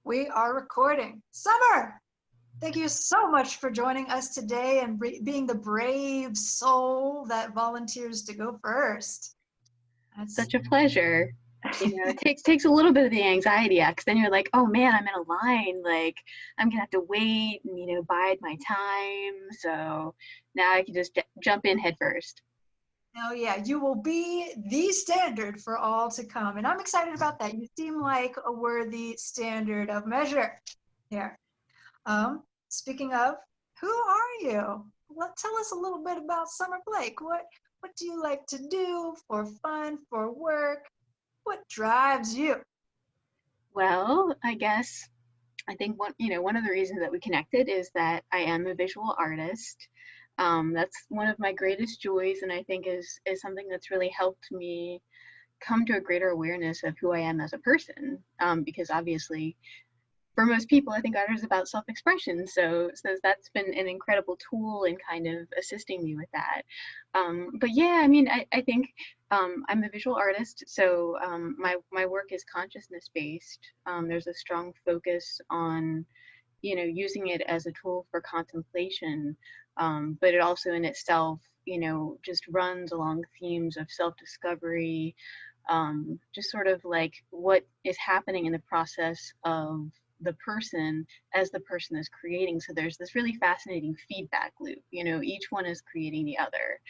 We are recording. Summer, thank you so much for joining us today and being the brave soul that volunteers to go first. That's Such a pleasure. It takes a little bit of the anxiety out because then you're like, oh man, I'm in a line. Like I'm gonna have to wait and bide my time. So now I can just jump in head first. Oh yeah, you will be the standard for all to come. And I'm excited about that. You seem like a worthy standard of measure here. Speaking of, who are you? Tell us a little bit about Summer Blake. What do you like to do for fun, for work? What drives you? Well, I think one of the reasons that we connected is that I am a visual artist. That's one of my greatest joys, and I think is something that's really helped me come to a greater awareness of who I am as a person. Because obviously, for most people, I think art is about self-expression. So that's been an incredible tool in kind of assisting me with that. But yeah, I mean, I think I'm a visual artist, so my work is consciousness based. There's a strong focus on using it as a tool for contemplation, but it also in itself just runs along themes of self-discovery, just sort of like what is happening in the process of the person as the person is creating. So there's this really fascinating feedback loop. Each one is creating the other.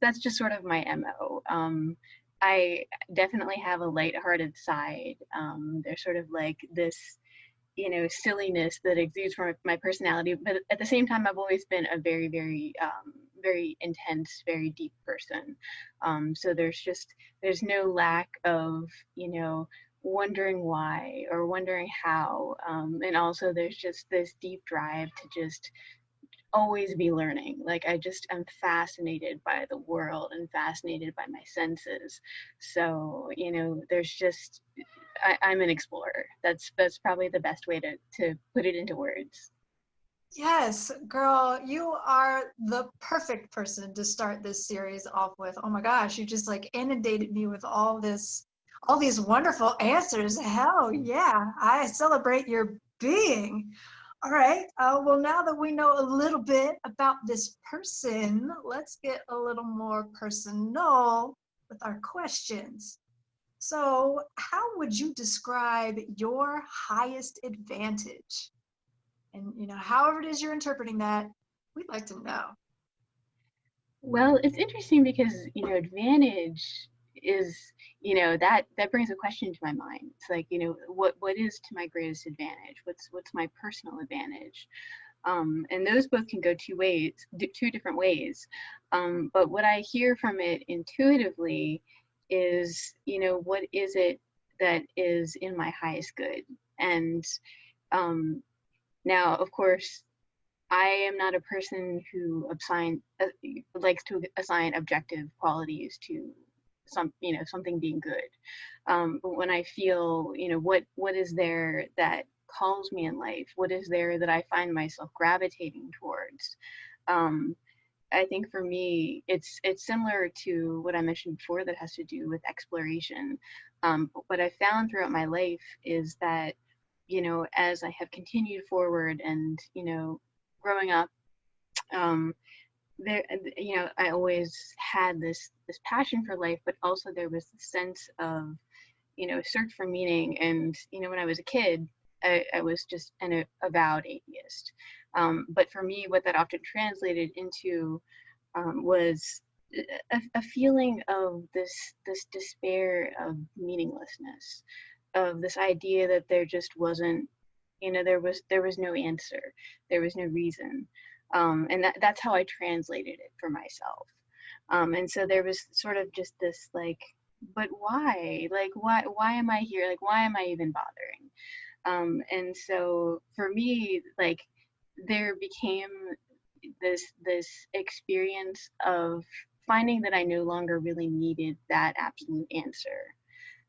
That's just sort of my MO. I definitely have a lighthearted side. There's sort of like this silliness that exudes from my personality, but at the same time I've always been a very very intense, very deep person. So there's no lack of wondering why or wondering how, and also there's just this deep drive to just always be learning. Like I'm fascinated by the world and fascinated by my senses. So there's just I'm an explorer. That's probably the best way to put it into words. Yes, girl, you are the perfect person to start this series off with. Oh my gosh, you just like inundated me with all these wonderful answers. Hell yeah, I celebrate your being. All right, well, now that we know a little bit about this person, let's get a little more personal with our questions. So, how would you describe your highest advantage? And however it is you're interpreting that, we'd like to know. Well, it's interesting because advantage is that brings a question to my mind. It's like what is to my greatest advantage? What's my personal advantage? And those both can go two different ways. But what I hear from it intuitively is, what is it that is in my highest good? And now, of course, I am not a person who likes to assign objective qualities to something being good. But when I feel, what is there that calls me in life? What is there that I find myself gravitating towards? I think for me, it's similar to what I mentioned before that has to do with exploration. But what I found throughout my life is that, as I have continued forward and, growing up, um, there, I always had this passion for life, but also there was this sense of, search for meaning. And, when I was a kid, I was just an avowed atheist. But for me, what that often translated into was a feeling of this despair of meaninglessness, of this idea that there just wasn't, there was no answer, there was no reason, and that's how I translated it for myself. And so there was sort of just this like, but why? Like, why am I here? Like, why am I even bothering? And so for me, like, there became this experience of finding that I no longer really needed that absolute answer,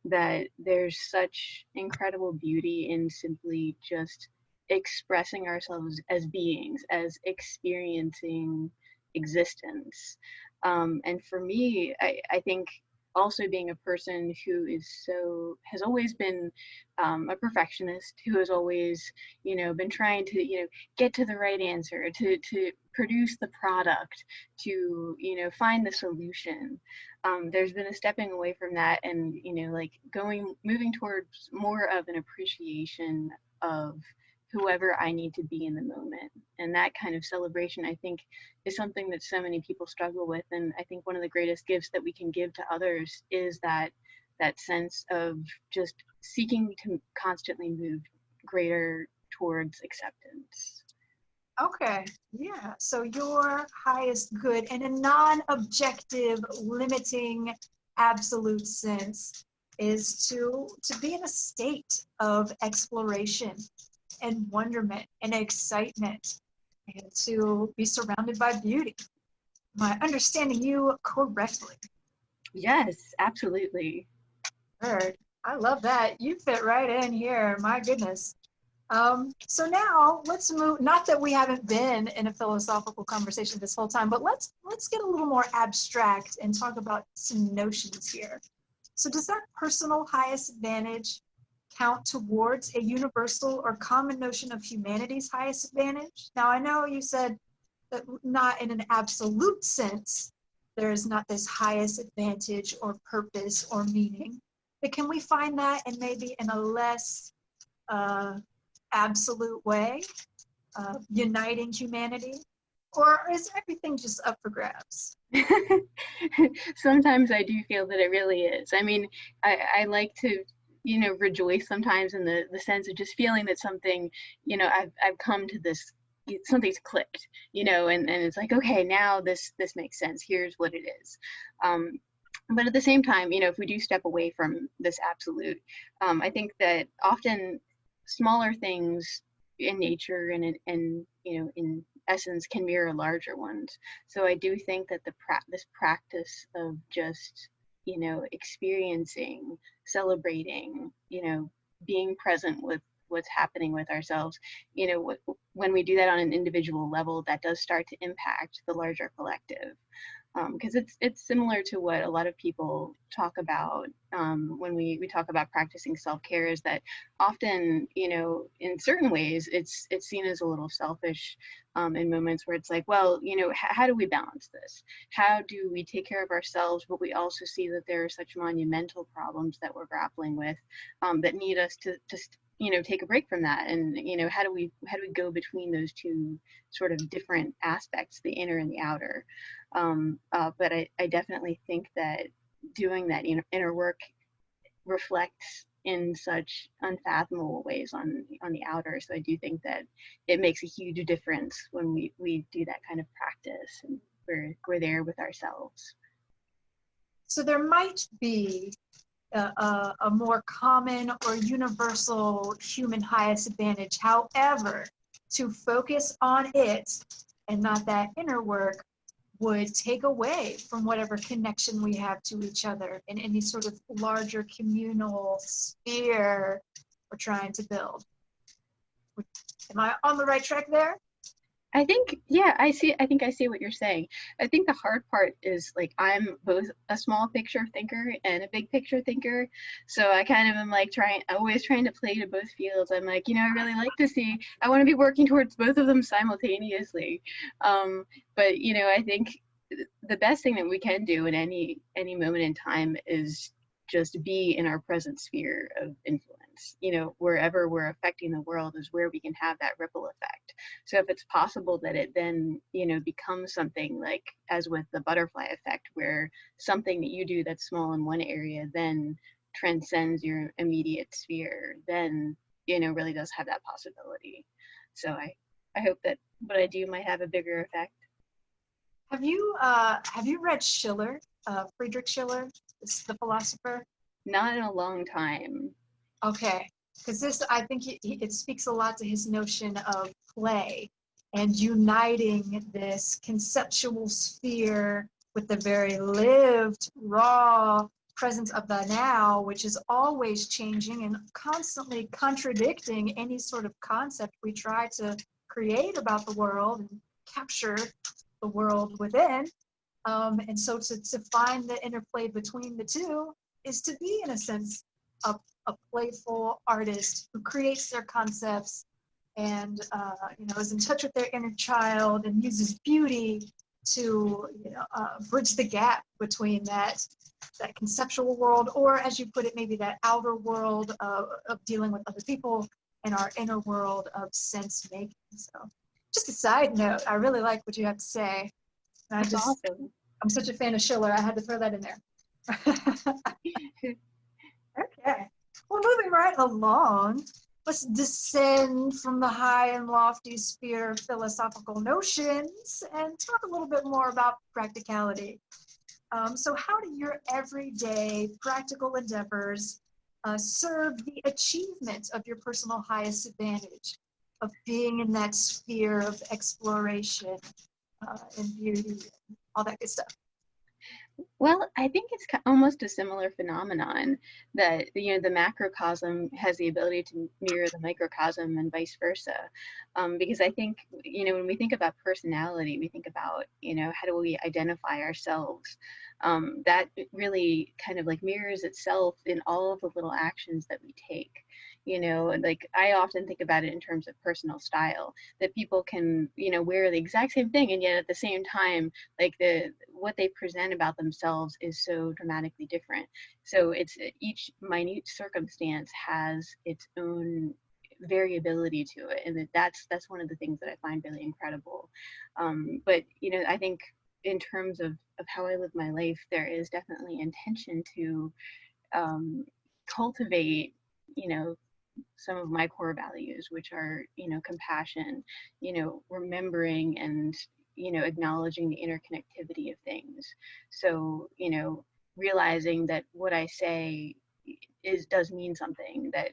that there's such incredible beauty in simply just expressing ourselves as beings, as experiencing existence. And for me, I think also being a person who has always been a perfectionist, who has always, been trying to, get to the right answer, to produce the product, to, find the solution. There's been a stepping away from that, and, like moving towards more of an appreciation of whoever I need to be in the moment. And that kind of celebration, I think, is something that so many people struggle with. And I think one of the greatest gifts that we can give to others is that sense of just seeking to constantly move greater towards acceptance. Okay, yeah. So your highest good in a non-objective, limiting, absolute sense is to be in a state of exploration and wonderment and excitement, and to be surrounded by beauty. Am I understanding you correctly? Yes, absolutely. Heard. I love that. You fit right in here. My goodness. So now let's move. Not that we haven't been in a philosophical conversation this whole time, but let's get a little more abstract and talk about some notions here. So does that personal highest advantage count towards a universal or common notion of humanity's highest advantage? Now, I know you said that not in an absolute sense, there is not this highest advantage or purpose or meaning, but can we find that in maybe in a less absolute way, uniting humanity? Or is everything just up for grabs? Sometimes I do feel that it really is. I mean, I like to, rejoice sometimes in the sense of just feeling that something, I've come to this, something's clicked, and it's like, okay, now this makes sense. Here's what it is. But at the same time, if we do step away from this absolute, I think that often smaller things in nature and in essence can mirror larger ones. So I do think that this practice of just experiencing, celebrating, being present with what's happening with ourselves, when we do that on an individual level, that does start to impact the larger collective. Because it's similar to what a lot of people talk about when we talk about practicing self-care, is that often, in certain ways, it's seen as a little selfish in moments where it's like, well, how do we balance this? How do we take care of ourselves, but we also see that there are such monumental problems that we're grappling with that need us to take a break from that, and how do we go between those two sort of different aspects, the inner and the outer. But I definitely think that doing that inner work reflects in such unfathomable ways on the outer. So I do think that it makes a huge difference when we do that kind of practice, and we're there with ourselves. So there might be a more common or universal human highest advantage. However, to focus on it and not that inner work would take away from whatever connection we have to each other in any sort of larger communal sphere we're trying to build. Am I on the right track there? I think, yeah, I think I see what you're saying. I think the hard part is, like, I'm both a small picture thinker and a big picture thinker. So I kind of am like always trying to play to both fields. I'm like, I really like to see, I want to be working towards both of them simultaneously. But, I think the best thing that we can do in any moment in time is just be in our present sphere of influence. Wherever we're affecting the world is where we can have that ripple effect. So if it's possible that it then, becomes something like, as with the butterfly effect, where something that you do that's small in one area then transcends your immediate sphere, then, really does have that possibility. So I hope that what I do might have a bigger effect. Have you read Schiller, Friedrich Schiller, the philosopher? Not in a long time. Okay, because this, I think it speaks a lot to his notion of play and uniting this conceptual sphere with the very lived, raw presence of the now, which is always changing and constantly contradicting any sort of concept we try to create about the world and capture the world within. And so to find the interplay between the two is to be, in a sense, a playful artist who creates their concepts and is in touch with their inner child and uses beauty to bridge the gap between that conceptual world, or as you put it, maybe that outer world of dealing with other people and our inner world of sense making. So just a side note, I really like what you have to say. That's awesome. I'm such a fan of Schiller. I had to throw that in there. Okay. Well, moving right along, let's descend from the high and lofty sphere of philosophical notions and talk a little bit more about practicality. So how do your everyday practical endeavors serve the achievement of your personal highest advantage of being in that sphere of exploration and beauty, all that good stuff? Well, I think it's almost a similar phenomenon that the macrocosm has the ability to mirror the microcosm and vice versa. Because I think when we think about personality, we think about how do we identify ourselves. That really kind of like mirrors itself in all of the little actions that we take. Like I often think about it in terms of personal style, that people can wear the exact same thing, and yet at the same time, like what they present about themselves is so dramatically different. So it's each minute circumstance has its own variability to it, and that's one of the things that I find really incredible. But I think in terms of how I live my life, there is definitely intention to cultivate some of my core values, which are compassion, remembering, and acknowledging the interconnectivity of things. So realizing that what I say does mean something, that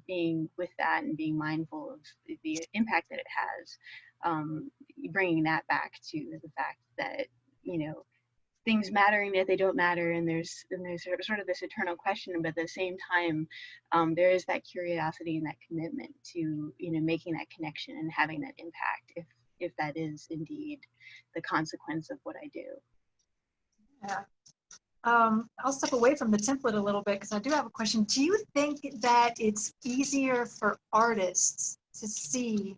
being with that and being mindful of the impact that it has, bringing that back to the fact that things mattering that they don't matter, and there's sort of this eternal question, but at the same time, there is that curiosity and that commitment to making that connection and having that impact, if that is indeed the consequence of what I do. Yeah. I'll step away from the template a little bit because I do have a question. Do you think that it's easier for artists to see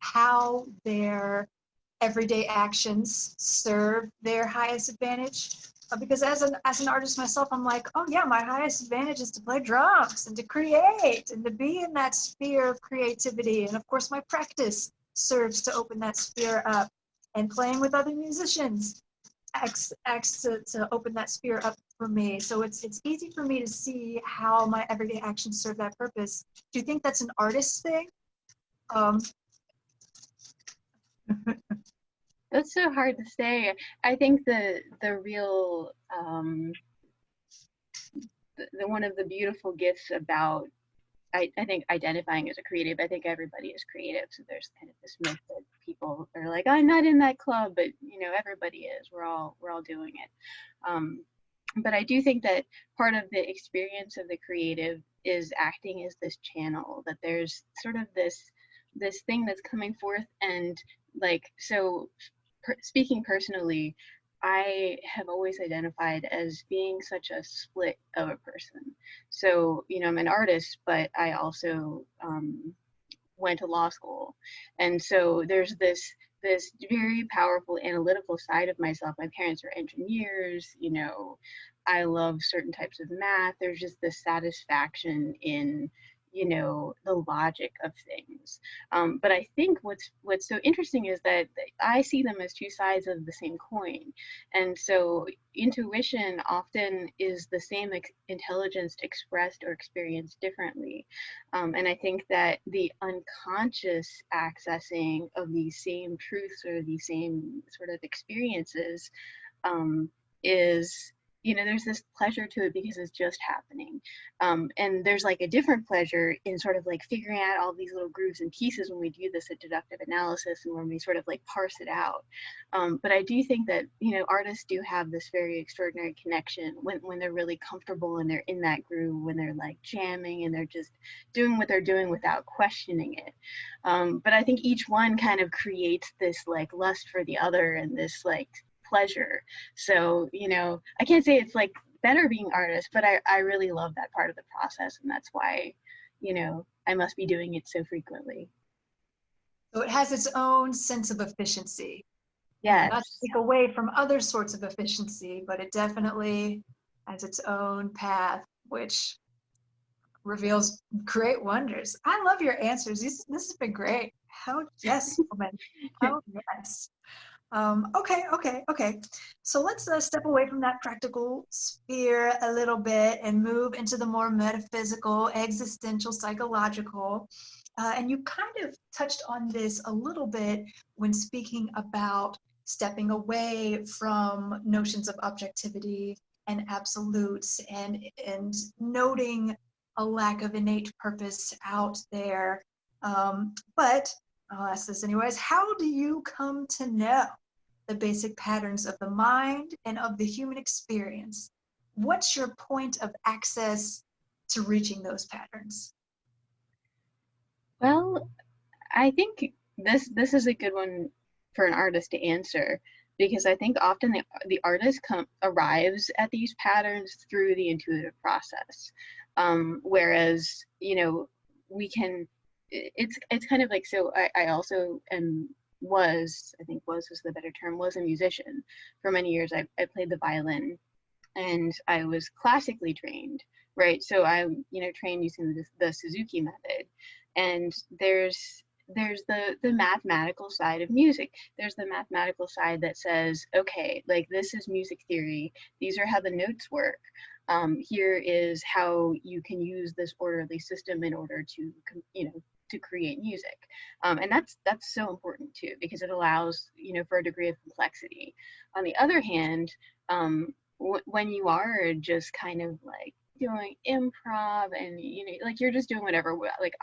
how their everyday actions serve their highest advantage? Because as an artist myself, I'm like, oh yeah, my highest advantage is to play drums and to create and to be in that sphere of creativity. And of course, my practice serves to open that sphere up, and playing with other musicians acts to open that sphere up for me. So it's easy for me to see how my everyday actions serve that purpose. Do you think that's an artist thing? That's so hard to say. I think the real one of the beautiful gifts about I think identifying as a creative, I think everybody is creative. So there's kind of this myth that people are like, I'm not in that club, but everybody is. We're all doing it. But I do think that part of the experience of the creative is acting as this channel, that there's sort of this thing that's coming forth, and like, so speaking personally, I have always identified as being such a split of a person. So, I'm an artist, but I also went to law school. And so there's this very powerful analytical side of myself. My parents are engineers, I love certain types of math. There's just this satisfaction in the logic of things. But I think what's so interesting is that I see them as two sides of the same coin. And so intuition often is the same intelligence expressed or experienced differently. And I think that the unconscious accessing of these same truths or these same sort of experiences is there's this pleasure to it because it's just happening. And there's like a different pleasure in sort of like figuring out all these little grooves and pieces when we do this at deductive analysis and when we sort of like parse it out. But I do think that, artists do have this very extraordinary connection when they're really comfortable and they're in that groove, when they're like jamming and they're just doing what they're doing without questioning it. But I think each one kind of creates this like lust for the other and this like pleasure. So, I can't say it's like better being artist, but I really love that part of the process. And that's why, I must be doing it so frequently. So it has its own sense of efficiency. Not to Yes. take away from other sorts of efficiency, but it definitely has its own path, which reveals great wonders. I love your answers. This has been great. How yes, woman. How yes. Okay. So let's step away from that practical sphere a little bit and move into the more metaphysical, existential, psychological. And you kind of touched on this a little bit when speaking about stepping away from notions of objectivity and absolutes and noting a lack of innate purpose out there. But I'll ask this anyways. How do you come to know the basic patterns of the mind and of the human experience? What's your point of access to reaching those patterns? Well, I think this is a good one for an artist to answer, because I think often the artist arrives at these patterns through the intuitive process, whereas we can. It's kind of like, so I also am was I think was the better term, was a musician for many years. I played the violin, and I was classically trained, right? So I trained using the Suzuki method, and there's the mathematical side of music. There's the mathematical side that says, okay, like, this is music theory, these are how the notes work, here is how you can use this orderly system in order to to create music, and that's so important too, because it allows for a degree of complexity. On the other hand, when you are just kind of like doing improv, and like, you're just doing whatever, like,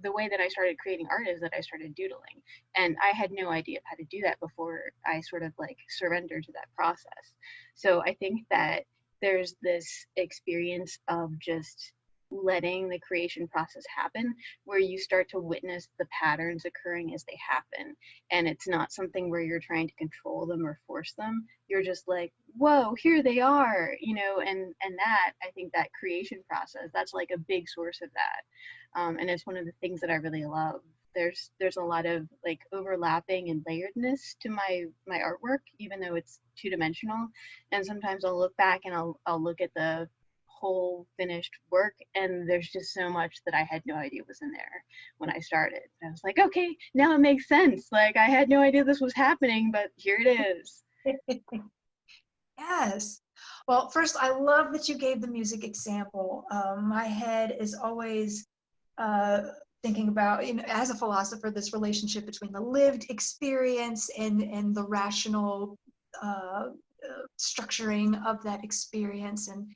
the way that I started creating art is that I started doodling, and I had no idea how to do that before I sort of like surrendered to that process. So I think that there's this experience of just letting the creation process happen, where you start to witness the patterns occurring as they happen, and it's not something where you're trying to control them or force them. You're just like, whoa, here they are, and that, I think, that creation process, that's like a big source of that, and it's one of the things that I really love. There's a lot of like overlapping and layeredness to my artwork, even though it's two-dimensional, and sometimes I'll look back and I'll look at the whole finished work, and there's just so much that I had no idea was in there when I started. I was like, okay, now it makes sense. Like, I had no idea this was happening, but here it is. Yes. Well, first, I love that you gave the music example. My head is always uh, thinking about, as a philosopher, this relationship between the lived experience and the rational structuring of that experience. And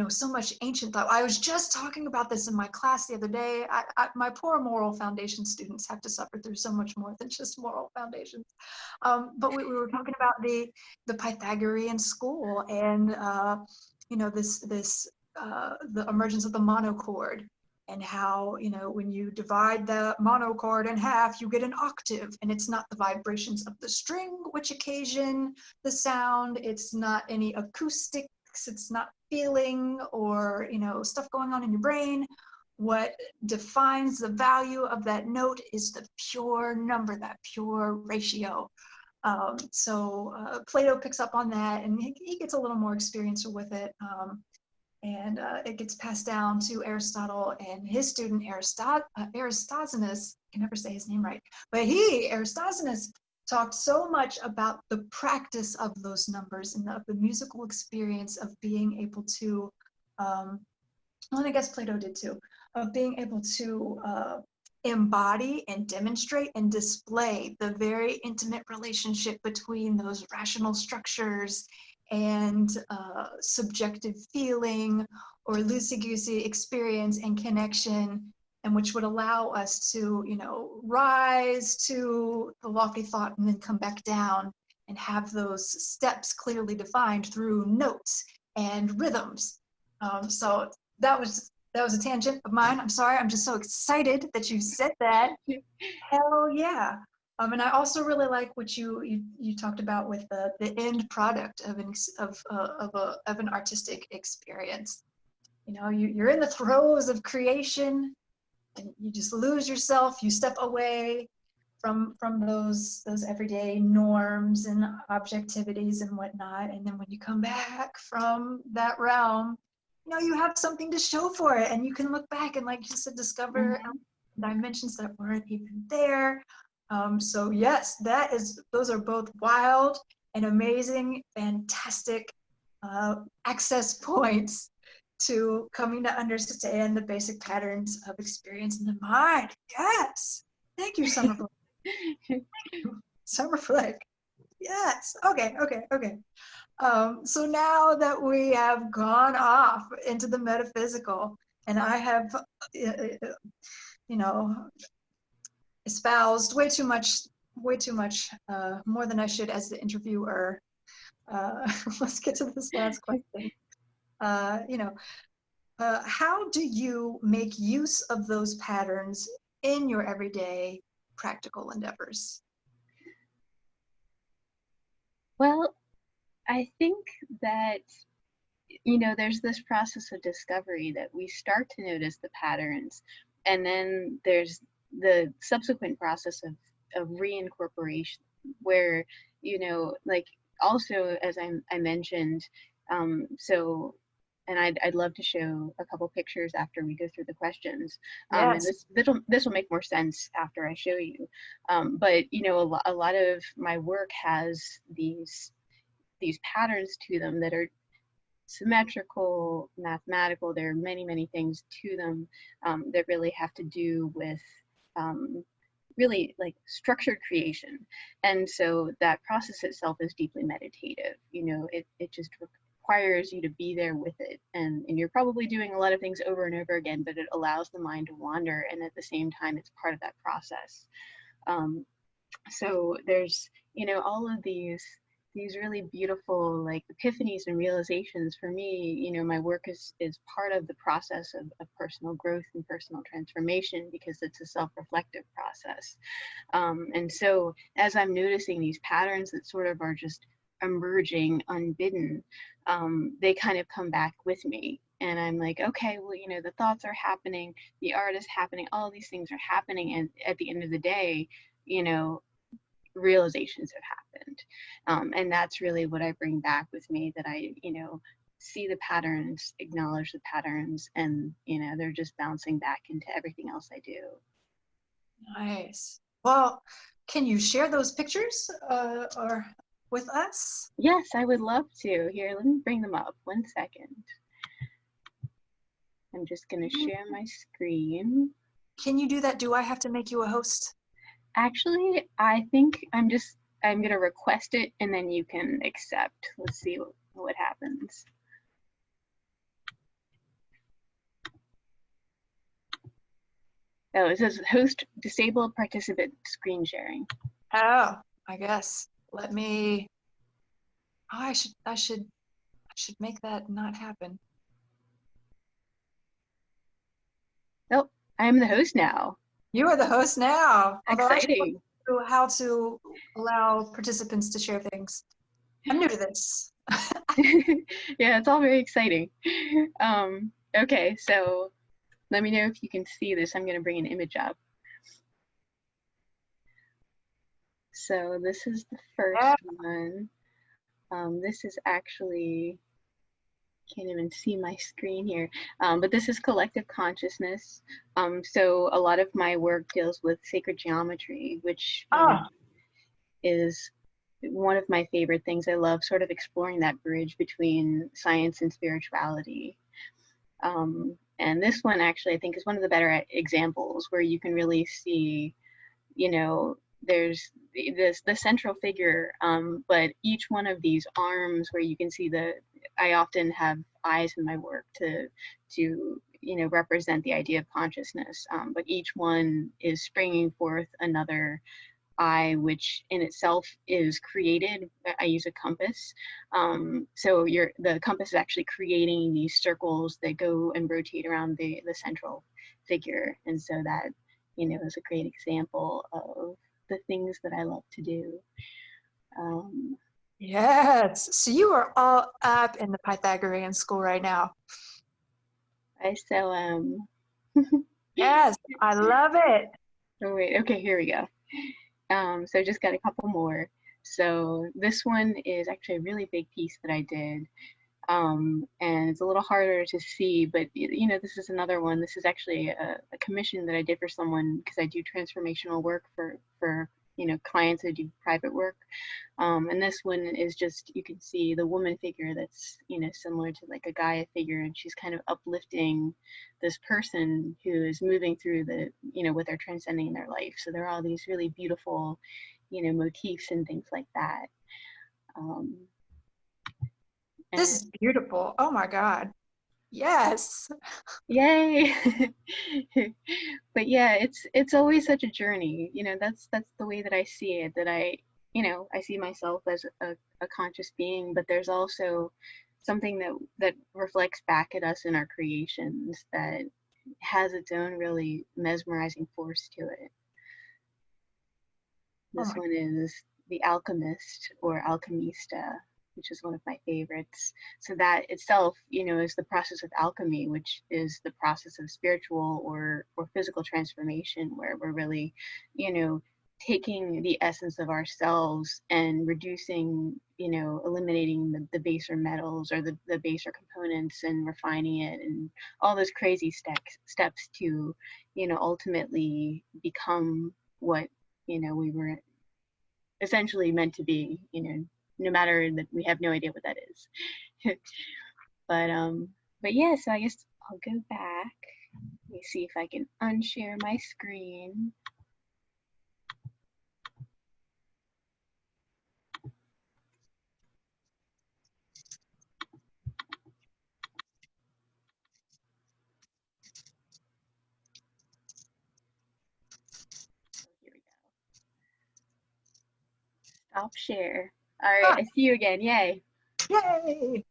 so much ancient thought. I was just talking about this in my class the other day. My poor moral foundation students have to suffer through so much more than just moral foundations. But we were talking about the Pythagorean school, and the emergence of the monochord, and how when you divide the monochord in half, you get an octave, and it's not the vibrations of the string which occasion the sound. It's not any acoustics. It's not feeling or stuff going on in your brain. What defines the value of that note is the pure number, that pure ratio. So Plato picks up on that, and he gets a little more experiential with it. And it gets passed down to Aristotle and his student Aristoxenus. I can never say his name right, but Aristoxenus, talked so much about the practice of those numbers and of the musical experience of being able to, well, and I guess Plato did too, of being able to embody and demonstrate and display the very intimate relationship between those rational structures and subjective feeling or loosey-goosey experience and connection, and which would allow us to, rise to the lofty thought and then come back down and have those steps clearly defined through notes and rhythms. So that was a tangent of mine. I'm sorry. I'm just so excited that you said that. Hell yeah. And I also really like what you talked about with the end product of an artistic experience. You know, you're in the throes of creation, and you just lose yourself. You step away from those everyday norms and objectivities and whatnot, and then when you come back from that realm, you know, you have something to show for it, and you can look back and, like you said, discover Mhm. dimensions that weren't even there. So yes, those are both wild and amazing, fantastic access points to coming to understand the basic patterns of experience in the mind. Yes. Thank you, Summer. Summer Flick. Yes. Okay. Okay. Okay. So now that we have gone off into the metaphysical, and I have, you know, espoused way too much, more than I should as the interviewer. Let's get to this last question. You know, how do you make use of those patterns in your everyday practical endeavors? Well, I think that, there's this process of discovery that we start to notice the patterns, and then there's the subsequent process of reincorporation, where, like, also, as I mentioned, so, and I'd love to show a couple pictures after we go through the questions, and Yes. this will make more sense after I show you, but a lot of my work has these patterns to them that are symmetrical, mathematical. There are many, many things to them that really have to do with really like structured creation. And so that process itself is deeply meditative. It just requires you to be there with it. And you're probably doing a lot of things over and over again, but it allows the mind to wander. And at the same time, it's part of that process. So there's all of these really beautiful like epiphanies and realizations. For me, my work is part of the process of personal growth and personal transformation, because it's a self-reflective process. And so as I'm noticing these patterns that sort of are just emerging unbidden, they kind of come back with me, and I'm like, okay, well, the thoughts are happening, the art is happening, all these things are happening, and at the end of the day, you know realizations have happened. And that's really what I bring back with me, that I, see the patterns, acknowledge the patterns, and, they're just bouncing back into everything else I do. Nice. Well, can you share those pictures or with us? Yes, I would love to. Here, let me bring them up. 1 second. I'm just going to share my screen. Can you do that? Do I have to make you a host? Actually, I think I'm going to request it, and then you can accept. Let's see what happens. Oh, it says host disabled participant screen sharing. Oh, I guess. Let me. Oh, I should make that not happen. Oh, I am the host now. You are the host now. Although I should look Exciting. through how to allow participants to share things. I'm new to this. Yeah, it's all very exciting. Okay, so let me know if you can see this. I'm going to bring an image up. So this is the first one. This is actually, can't even see my screen here, but this is collective consciousness. So a lot of my work deals with sacred geometry, which is one of my favorite things. I love sort of exploring that bridge between science and spirituality. And this one actually, I think, is one of the better examples, where you can really see, there's the central figure, but each one of these arms, where you can see I often have eyes in my work to represent the idea of consciousness, but each one is springing forth another eye, which in itself is created. I use a compass. So the compass is actually creating these circles that go and rotate around the central figure. And so that, is a great example of the things that I love to do. Yes. So you are all up in the Pythagorean school right now. I so Yes, I love it. Oh wait, okay, here we go. So I just got a couple more. So this one is actually a really big piece that I did. And it's a little harder to see, but this is another one. This is actually a commission that I did for someone because I do transformational work for clients that do private work. And this one is just, you can see the woman figure that's similar to like a Gaia figure, and she's kind of uplifting this person who is moving through what they're transcending in their life. So there are all these really beautiful motifs and things like that. This is beautiful. Oh my God. Yes. Yay. But yeah, it's always such a journey. That's the way that I see it, that I see myself as a conscious being, but there's also something that reflects back at us in our creations that has its own really mesmerizing force to it. This one is The Alchemist, or Alchemista, which is one of my favorites. So that itself, is the process of alchemy, which is the process of spiritual or physical transformation, where we're really, taking the essence of ourselves and reducing, eliminating the baser metals or the baser components and refining it, and all those crazy steps to, ultimately become what, we were essentially meant to be, no matter that we have no idea what that is. but yeah, so I guess I'll go back. Let me see if I can unshare my screen. Here we go. Stop share. All right, I see you again. Yay. Yay.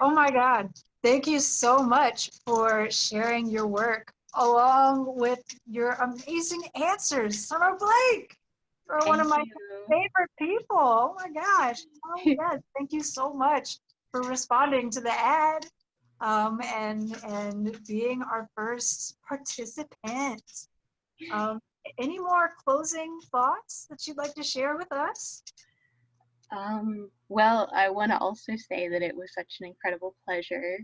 Oh my God. Thank you so much for sharing your work along with your amazing answers. Summer Blake, you're one of my favorite people. Oh my gosh. Oh yes. Thank you so much for responding to the ad and being our first participant. Any more closing thoughts that you'd like to share with us? Well, I want to also say that it was such an incredible pleasure.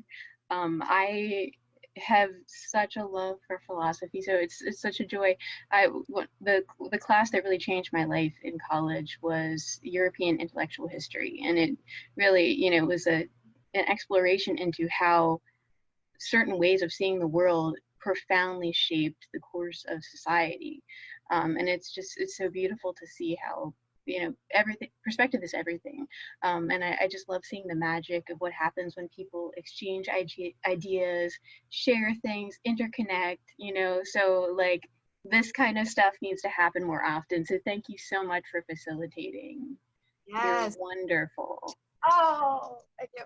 I have such a love for philosophy, so it's such a joy. The class that really changed my life in college was European intellectual history, and it really, was an exploration into how certain ways of seeing the world profoundly shaped the course of society. And it's so beautiful to see how everything, perspective is everything. And I just love seeing the magic of what happens when people exchange ideas, share things, interconnect, so like this kind of stuff needs to happen more often. So thank you so much for facilitating. Yes. You're wonderful. Oh, thank you.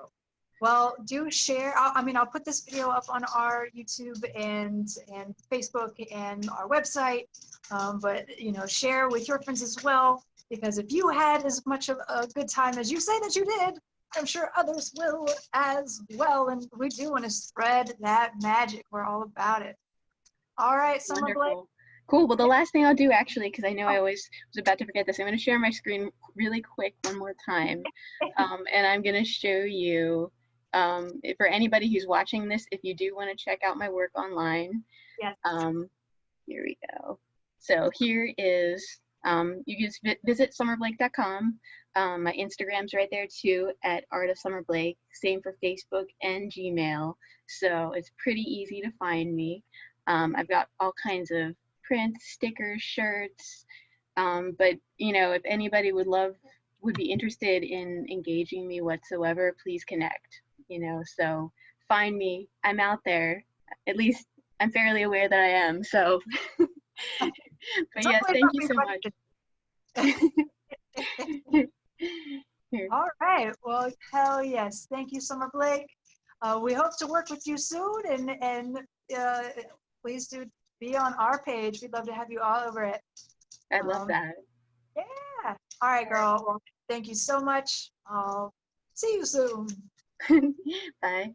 Well, do share. I'll put this video up on our YouTube and Facebook and our website. But share with your friends as well, because if you had as much of a good time as you say that you did, I'm sure others will as well. And we do want to spread that magic. We're all about it. All right, Summer Blake. Cool. Well, the last thing I'll do, actually, because I know I always was about to forget this, I'm going to share my screen really quick one more time. And I'm going to show you, for anybody who's watching this, if you do want to check out my work online, yes. Here we go. So here is, you can just visit summerblake.com. My Instagram's right there too, at Art of Summer Blake. Same for Facebook and Gmail. So it's pretty easy to find me. I've got all kinds of prints, stickers, shirts. But if anybody would be interested in engaging me whatsoever, please connect. So find me. I'm out there. At least I'm fairly aware that I am. So, but yes, thank you so much. All right. Well, hell yes. Thank you, Summer Blake. We hope to work with you soon, and please do be on our page. We'd love to have you all over it. I love that. Yeah. All right, girl. Well, thank you so much. I'll see you soon. Bye.